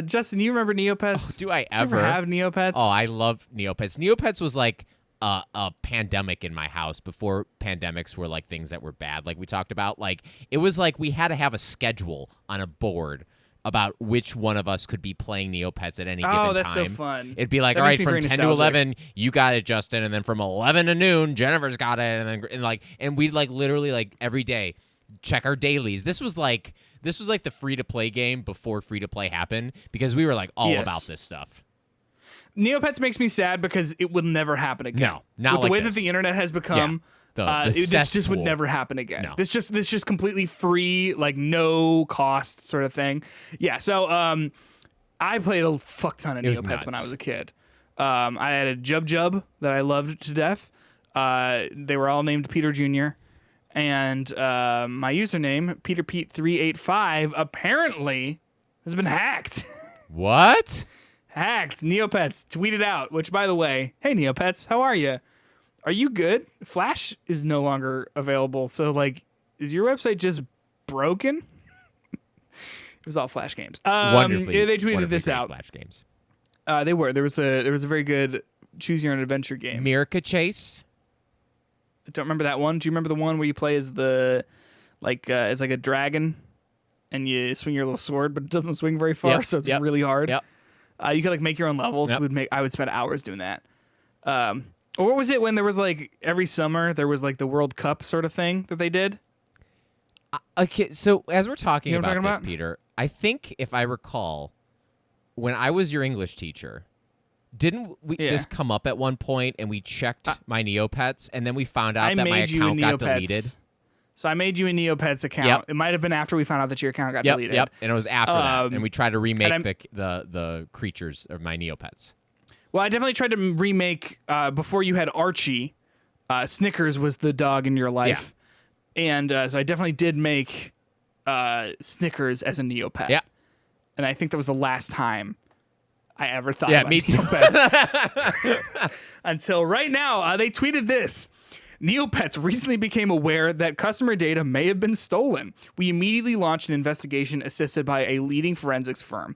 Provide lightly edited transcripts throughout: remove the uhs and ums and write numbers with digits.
Justin, you remember Neopets? Do I Did you ever have Neopets? Oh, I love Neopets. Neopets was like a pandemic in my house before pandemics were like things that were bad, like we talked about. Like it was like we had to have a schedule on a board about which one of us could be playing Neopets at any given time. Oh, that's so fun. It'd be like, That all makes right, me from very 10 to nostalgic. 11, you got it, Justin, and then from 11 to noon, Jennifer's got it, and we'd like literally like every day check our dailies. This was like the free-to-play game before free-to-play happened because we were like all Yes. about this stuff. Neopets makes me sad because it will never happen again. No, not With the like way this. that the internet has become, The this just would cesspool. never happen again. No. This just completely free, like no cost sort of thing. Yeah. So I played a fuck ton of It was Neopets when nuts. I was a kid. I had a Jub that I loved to death. They were all named Peter Jr. And my username, PeterPete385, apparently has been hacked. What? Hacked. Neopets tweeted out, which, by the way, hey, Neopets, how are you? Are you good? Flash is no longer available. So, like, is your website just broken? It was all Flash games. Wonderfully, They tweeted wonderfully this great out. Flash games. They were. There was a very good choose your own adventure game. Miracle Chase. I don't remember that one. Do you remember the one where you play as the, like, it's like a dragon and you swing your little sword, but it doesn't swing very far, Yep, so it's yep, really hard? Yep. You could like make your own levels. Yep. I would spend hours doing that. Or what was it when there was like every summer there was like the World Cup sort of thing that they did? Okay, so as we're talking You know what I'm about this, talking about? Peter, I think if I recall, when I was your English teacher, didn't Yeah. this come up at one point and we checked my Neopets and then we found out I that my made you a account got Neopets. deleted? So I made you a Neopets account. Yep. It might have been after we found out that your account got Yep, deleted. yep. And it was after that, and we tried to remake and the creatures of my Neopets. Well, I definitely tried to remake before you had Archie. Snickers was the dog in your life, and so I definitely did make Snickers as a Neopet. Yeah. And I think that was the last time I ever thought Yeah, about me too. Neopets. Until right now, they tweeted this. Neopets recently became aware that customer data may have been stolen. We immediately launched an investigation assisted by a leading forensics firm.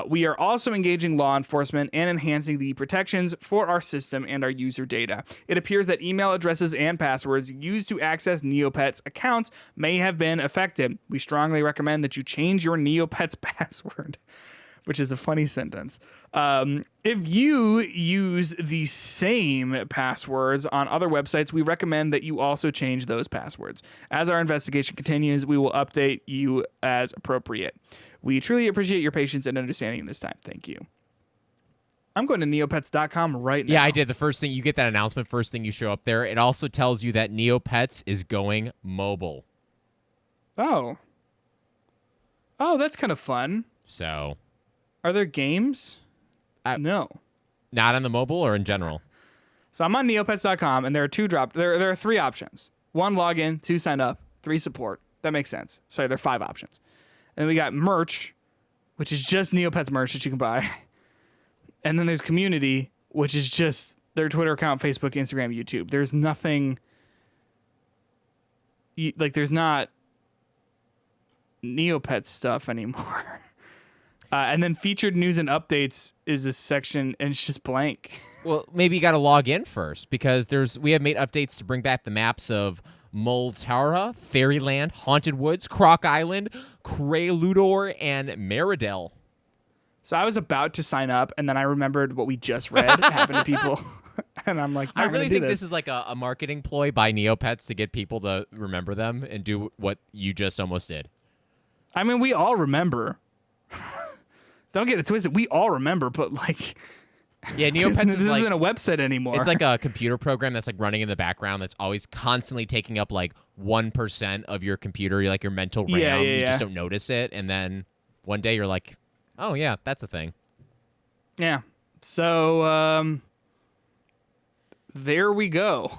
We are also engaging law enforcement and enhancing the protections for our system and our user data. It appears that email addresses and passwords used to access Neopets accounts may have been affected. We strongly recommend that you change your Neopets password. Which is a funny sentence. If you use the same passwords on other websites, we recommend that you also change those passwords. As our investigation continues, we will update you as appropriate. We truly appreciate your patience and understanding this time. Thank you. I'm going to neopets.com right now. Yeah, I did. The first thing you get that announcement, first thing you show up there. It also tells you that Neopets is going mobile. Oh, that's kind of fun. So, Are there games? No. not on the mobile or in general? So I'm on neopets.com, and there are there are three options. 1, login. 2, sign up. 3, support. That makes sense. Sorry, there are 5 options. And then we got merch, which is just Neopets merch that you can buy. And then there's community, which is just their Twitter account, Facebook, Instagram, YouTube. There's nothing... there's not Neopets stuff anymore. And then featured news and updates is a section, and it's just blank. Well, maybe you got to log in first because we have made updates to bring back the maps of Moltara, Fairyland, Haunted Woods, Croc Island, Creludor, and Meridel. So I was about to sign up, and then I remembered what we just read happened to people, and I'm like, I not really gonna do think this is like a marketing ploy by Neopets to get people to remember them and do what you just almost did. I mean, we all remember. Don't get it twisted. We all remember, but like, Yeah, this Neopets is like isn't a website anymore. it's like a computer program that's like running in the background that's always constantly taking up like 1% of your computer, like your mental RAM. Yeah, You yeah. just don't notice it, and then one day you're like, oh yeah, that's a thing. Yeah. So there we go.